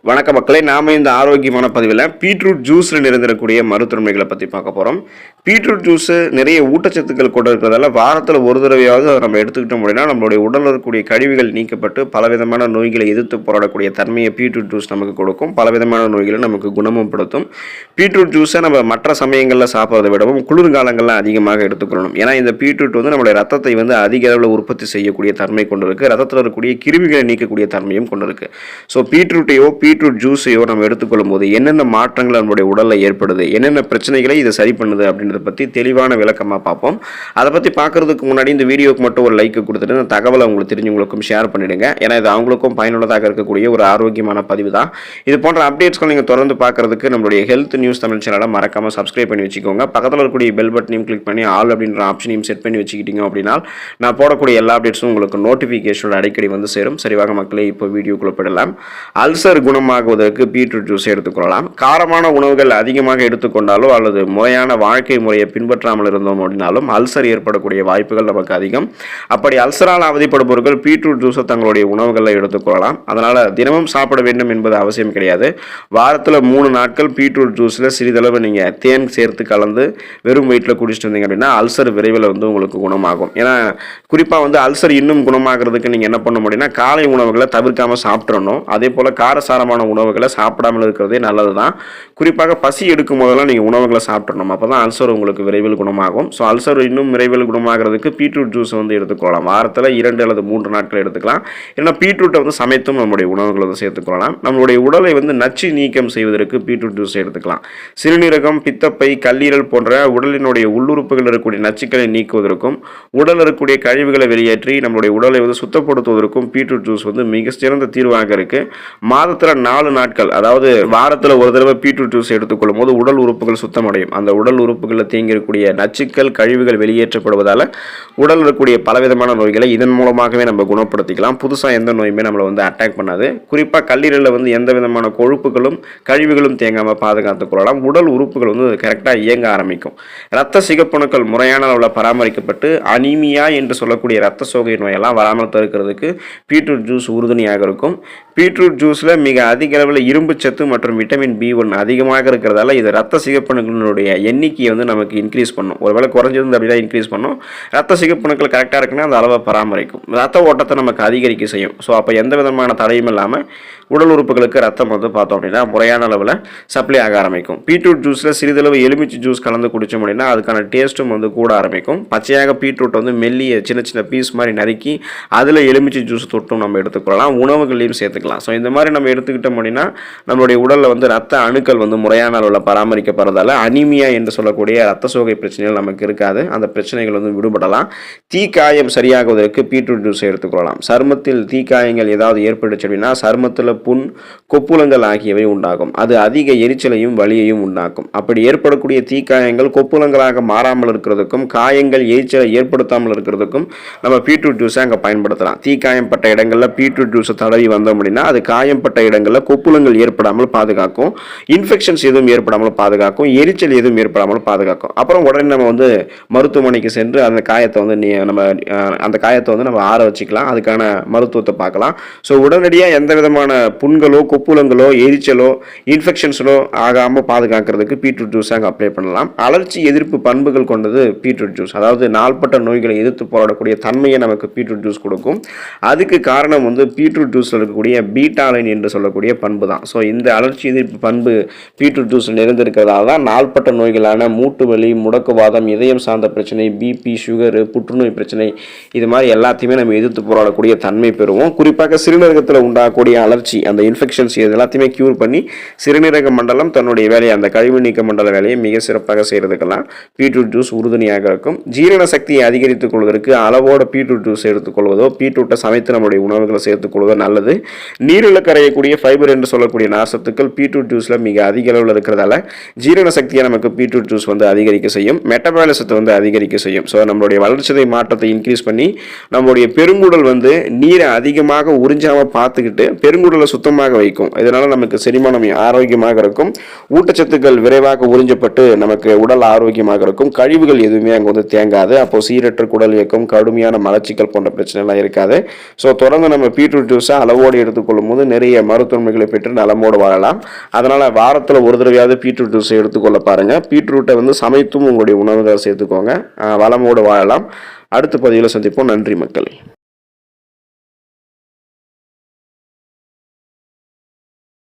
வணக்க மக்களே, நாம இந்த ஆரோக்கியமான பதிவில் பீட்ரூட் ஜூஸில் நிறைந்திருக்கக்கூடிய மருத்துவமைகளை பற்றி பார்க்க போகிறோம். பீட்ரூட் ஜூஸு நிறைய ஊட்டச்சத்துக்கள் கொண்டு இருக்கிறதால வாரத்தில் ஒரு தடவையாவது அதை நம்ம எடுத்துக்கிட்டோம் அப்படின்னா நம்மளுடைய உடலில் இருக்கக்கூடிய கழிவுகள் நீக்கப்பட்டு பலவிதமான நோய்களை எதிர்த்து போராடக்கூடிய தன்மையை பீட்ரூட் ஜூஸ் நமக்கு கொடுக்கும். பலவிதமான நோய்களை நமக்கு குணமும் படுத்தும். பீட்ரூட் ஜூஸை நம்ம மற்ற சமயங்களில் சாப்பிட்றதை விடவும் குளிர்காலங்களில் அதிகமாக எடுத்துக்கொள்ளணும். ஏன்னா இந்த பீட்ரூட் நம்மளுடைய ரத்தத்தை அதிக அளவில் உற்பத்தி செய்யக்கூடிய தன்மை கொண்டு இருக்குது. ரத்தத்தில் இருக்கக்கூடிய கிருமிகளை நீக்கக்கூடிய தன்மையும் கொண்டு இருக்குது. ஸோ பீட்ரூட் ஜூஸையோ நம்ம எடுத்துக்கொள்ளும் போது என்னென்ன மாற்றங்கள் நம்மளுடைய உடலில் ஏற்படுது, என்னென்ன பிரச்சனைகளை இதை சரி பண்ணுது அப்படின்றத பற்றி தெளிவான விளக்கமாக பார்ப்போம். அதை பற்றி பார்க்கறதுக்கு முன்னாடி இந்த வீடியோக்கு மட்டும் ஒரு லைக் கொடுத்துட்டு இந்த தகவலை உங்களுக்கு தெரிஞ்சவங்களுக்கும் ஷேர் பண்ணிடுங்க. ஏன்னா இது அவங்களுக்கும் பயனுள்ளதாக இருக்கக்கூடிய ஒரு ஆரோக்கியமான பதிவு தான். இது போன்ற அப்டேட்ஸ்கள் நீங்கள் தொடர்ந்து பார்க்கறதுக்கு நம்மளுடைய ஹெல்த் நியூஸ் தமிழ் சேனலை மறக்காமல் சப்ஸ்கிரைப் பண்ணி வச்சுக்கோங்க. பக்கத்தில் இருக்கக்கூடிய பெல் பட்டனையும் கிளிக் பண்ணி ஆல் அப்படின்ற ஆப்ஷனையும் செட் பண்ணி வச்சுக்கிட்டீங்க அப்படின்னா நான் போடக்கூடிய எல்லா அப்டேட்ஸும் உங்களுக்கு நோட்டிஃபிகேஷனோட அடிக்கடி சேரும். சரிவாக மக்களே, இப்போ வீடியோக்குள்ள போயிடலாம். அல்சர் குணமாகுவதற்கு பீட்ரூட் ஜூஸ் எடுத்துக்கொள்ளலாம். காரமான உணவுகள் அதிகமாக எடுத்துக்கொண்டாலோ அல்லது முறையான வாழ்க்கை முறையை பின்பற்றாமல் இருந்தோம் அப்படின்னாலும் அல்சர் ஏற்படக்கூடிய வாய்ப்புகள் நமக்கு அதிகம். அப்படி அல்சரால் அவதிப்படுபவர்கள் பீட்ரூட் ஜூஸை தங்களுடைய உணவுகளில் எடுத்துக்கொள்ளலாம். அதனால் தினமும் சாப்பிட வேண்டும் என்பது அவசியம் கிடையாது. வாரத்தில் 3 நாட்கள் பீட்ரூட் ஜூஸில் சிறிதளவு நீங்கள் தேன் சேர்த்து கலந்து வெறும் வயிற்றில் குடிச்சிட்டு இருந்தீங்க அப்படின்னா அல்சர் விரைவில் உங்களுக்கு குணமாகும். ஏன்னா குறிப்பாக அல்சர் இன்னும் குணமாகிறதுக்கு நீங்கள் என்ன பண்ண முடியும்னா காலை உணவுகளை தவிர்க்காமல் சாப்பிட்றணும். அதே போல் காரசாரமான உணவுகளை சாப்பிடாமல் இருக்கிறதே நல்லது தான். குறிப்பாக பசி எடுக்கும் போதெல்லாம் நீங்கள் உணவுகளை சாப்பிட்றணும். அப்போ தான் அல்சர் உங்களுக்கு விரைவில் குணமாகும். ஸோ அல்சர் இன்னும் விரைவில் குணமாகிறதுக்கு பீட்ரூட் ஜூஸ் எடுத்துக்கொள்ளலாம். வாரத்தில் 2 அல்லது 3 நாட்கள் எடுத்துக்கலாம். ஏன்னா பீட்ரூட்டை சமைத்தும் நம்முடைய உணவுகளை சேர்த்துக்கொள்ளலாம். நம்மளுடைய உடலை நச்சு நீக்கம் செய்வதற்கு பீட்ரூட் ஜூஸ் எடுத்துக்கலாம். சிறுநீரகம், பித்தப்பை, கல்லீரல் போன்ற உடலினுடைய உள்ளுறுப்புகள் இருக்கக்கூடிய நச்சுக்களை நீக்குவதற்கும் உடலில் இருக்கக்கூடிய கழிவுகளை வெளியேற்றி நம்மளுடைய உடலை சுத்தப்படுத்துவதற்கும் பீட்ரூட் ஜூஸ் மிக சிறந்த தீர்வாக இருக்கு. மாதத்தில் 4 நாட்கள், அதாவது வாரத்தில் ஒரு தடவை பீட்ரூட் ஜூஸ் எடுத்துக்கொள்ளும் போது உடல் உறுப்புகள் சுத்தமடையும். அந்த உடல் உறுப்புகளில் தேங்கி இருக்கக்கூடிய நச்சுக்கள், கழிவுகள் வெளியேற்றப்படுவதால் உடல் இருக்கக்கூடிய பலவிதமான நோய்களை இதன் மூலமாகவே நம்ம குணப்படுத்திக்கலாம். புதுசாக எந்த நோயுமே நம்மளை அட்டாக் பண்ணாது. குறிப்பாக கல்லீரலில் எந்த விதமான கொழுப்புகளும் கழிவுகளும் தேங்காமல் பாதுகாத்துக் கொள்ளலாம். உடல் உறுப்புகள் கரெக்டாக இயங்க ஆரம்பிக்கும். இரத்த சிகப்பணுக்கள் முறையான அளவில் பராமரிக்கப்பட்டு அனீமியா என்று சொல்லக்கூடிய இரத்த சோகை நோயெல்லாம் வராமல் தடுக்கிறதுக்கு பீட்ரூட் ஜூஸ் உறுதுணையாக இருக்கும். பீட்ரூட் ஜூஸில் மிக அதிக அளவில் இரும்பு சத்து மற்றும் விட்டமின் B1 அதிகமாக இருக்கிறதால இது ரத்த சிகப்பணுக்களுடைய எண்ணிக்கையை நமக்கு இன்க்ரீஸ் பண்ணும். ஒருவேளை குறைஞ்சிருந்து அப்படின்னா இன்க்ரீஸ் பண்ணும். ரத்த சிகப்பணுக்கள் கரெக்டாக இருக்குன்னா அந்த அளவை பராமரிக்கும். ரத்த ஓட்டத்தை நமக்கு அதிகரிக்க செய்யும். ஸோ அப்போ எந்த விதமான தடையும் இல்லாமல் உடல் உறுப்புகளுக்கு ரத்தம் பார்த்தோம் அப்படின்னா முறையான அளவில் சப்ளை ஆக ஆரம்பிக்கும். பீட்ரூட் ஜூஸில் சிறிதளவு எலுமிச்சை ஜூஸ் கலந்து குடித்தோம் அப்படின்னா அதுக்கான டேஸ்ட்டும் கூட ஆரம்பிக்கும். பச்சையாக பீட்ரூட் மெல்லிய சின்ன சின்ன பீஸ் மாதிரி நறுக்கி அதில் எலுமிச்சை ஜூஸ் தொட்டும் நம்ம எடுத்துக்கொள்ளலாம். உணவுகளையும் சேர்த்துக்கலாம். ஸோ இந்த மாதிரி நம்ம எடுத்துக்கிட்டோம் அப்படின்னா நம்மளுடைய உடலில் ரத்த அணுக்கள் முறையான அளவில் பராமரிக்கப்படுறதால அனீமியா என்று சொல்லக்கூடிய ரத்த சோகை பிரச்சனைகள் நமக்கு இருக்காது. அந்த பிரச்சனைகள் விடுபடலாம். தீக்காயம் சரியாகுவதற்கு பீட்ரூட் ஜூஸ் எடுத்துக்கொள்ளலாம். சருமத்தில் தீக்காயங்கள் ஏதாவது ஏற்பட்டுச்சு அப்படின்னா சருமத்தில் புண், கொப்புளங்கள் ஆகியவை உண்டாகும். அது அதிக எரிச்சலையும் வலியையும் உண்டாக்கும். அப்படி ஏற்படக்கூடிய தீக்காயங்கள் கொப்புளங்களாக மாறாமல் இருக்கிறதுக்கும் காயங்கள் எரிச்சலை ஏற்படுத்தாமல் இருக்கிறதுக்கும் நம்ம பீட்ரூட் ஜூஸை அங்கே பயன்படுத்தலாம். தீக்காயம் பட்ட இடங்களில் பீட்ரூட் ஜூஸை தடவி வந்தோம் அப்படின்னா அது காயம்பட்ட இடங்களில் கொப்புளங்கள் ஏற்படாமல் பாதுகாக்கும். இன்ஃபெக்ஷன்ஸ் எதுவும் ஏற்படாமல் பாதுகாக்கும். எரிச்சல் எதுவும் ஏற்படாமல் பாதுகாக்கும். அப்புறம் உடனே நம்ம மருத்துவமனைக்கு சென்று அந்த காயத்தை நம்ம ஆற வச்சுக்கலாம். அதுக்கான மருத்துவத்தை பார்க்கலாம். ஸோ உடனடியாக எந்த விதமான புண்களோ கொப்புளங்களோ எரிச்சலோ இன்ஃபெக்ஷன்ஸோ ஆகாமல் பாதுகாக்கிறதுக்கு பீட்ரூட் ஜூஸ் அங்கே அப்ளை பண்ணலாம். அலர்ச்சி எதிர்ப்பு பண்புகள் கொண்டது பீட்ரூட் ஜூஸ். அதாவது நாள்பட்ட நோய்களை எதிர்த்து போராடக்கூடிய தன்மையை நமக்கு பீட்ரூட் ஜூஸ் கொடுக்கும். அதுக்கு காரணம் பீட்ரூட் ஜூஸில் இருக்கக்கூடிய பீட்டாலைன் என்று சொல்லக்கூடிய பண்பு தான். ஸோ இந்த அலர்ச்சி எதிர்ப்பு பண்பு பீட்ரூட் ஜூஸில் நிறைந்திருக்கிறதால தான் நாள்பட்ட நோய்களான மூட்டு வலி, முடக்குவாதம், இதயம் சார்ந்த பிரச்சனை, பிபி, சுகரு, புற்றுநோய் பிரச்சனை இது மாதிரி எல்லாத்தையுமே நம்ம எதிர்த்து போராடக்கூடிய தன்மை பெறுவோம். குறிப்பாக சிறுநீரகத்தில் உண்டாகக்கூடிய அலர்ச்சி, அந்த இன்ஃபெக்ஷன்ஸ் இது எல்லாத்தையுமே கியூர் பண்ணி சிறுநீரக மண்டலம் தன்னுடைய வேலையை, அந்த கழிவு நீக்க மண்டல வேலையை மிக சிறப்பாக செய்கிறதுக்கெல்லாம் பீட்ரூட் ஜூஸ் உறுதுணையாக இருக்கும். ஜீரண சக்தியை அதிகரித்துக் கொள்வதற்கு அளவோட பீட்ரூட் ஜூஸ் எடுத்துக்கொள்வதோ பீட்ரூட்டை சமைத்து நம்முடைய உணவுகளை சேர்த்துக்கொள்வதோ நல்லது. நீரில் கரையக்கூடிய ஃபைபர் என்று சொல்லக்கூடிய நார்சத்துக்கள் பீட்ரூட் ஜூஸில் மிக அதிக அளவில் இருக்கிறதால ஜீரண சக்தியை நமக்கு பீட்ரூட் ஜூஸ் அதிகரிக்க செய்யும். மெட்டபாலிசத்தை அதிகரிக்க செய்யும். ஸோ நம்மளுடைய வளர்ச்சிதை மாற்றத்தை இன்க்ரீஸ் பண்ணி நம்மளுடைய பெருங்குடல் நீரை அதிகமாக உறிஞ்சாமல் பார்த்துக்கிட்டு பெருங்குடல் குடலை சுத்தமாக வைக்கும். இதனால் நமக்கு செரிமானம் ஆரோக்கியமாக இருக்கும். ஊட்டச்சத்துக்கள் விரைவாக உறிஞ்சப்பட்டு நமக்கு உடல் ஆரோக்கியமாக இருக்கும். கழிவுகள் எதுவுமே அங்கே வந்து தேங்காது. அப்போ சீரற்ற குடல் இயக்கம், கடுமையான மலச்சிக்கல் போன்ற பிரச்சனைலாம் இருக்காது. ஸோ தொடர்ந்து நம்ம பீட்ரூட் ஜூஸை அளவோடு எடுத்துக்கொள்ளும் போது நிறைய மருத்துவமைகளை பெற்று நலமோடு வாழலாம். அதனால் வாரத்தில் ஒரு தடவையாவது பீட்ரூட் ஜூஸை எடுத்துக்கொள்ள பாருங்கள். பீட்ரூட்டை வந்து சமைத்தும் உங்களுடைய உணவுகளை சேர்த்துக்கோங்க. வளமோடு வாழலாம். அடுத்த பதிவில் சந்திப்போம். நன்றி மக்களே.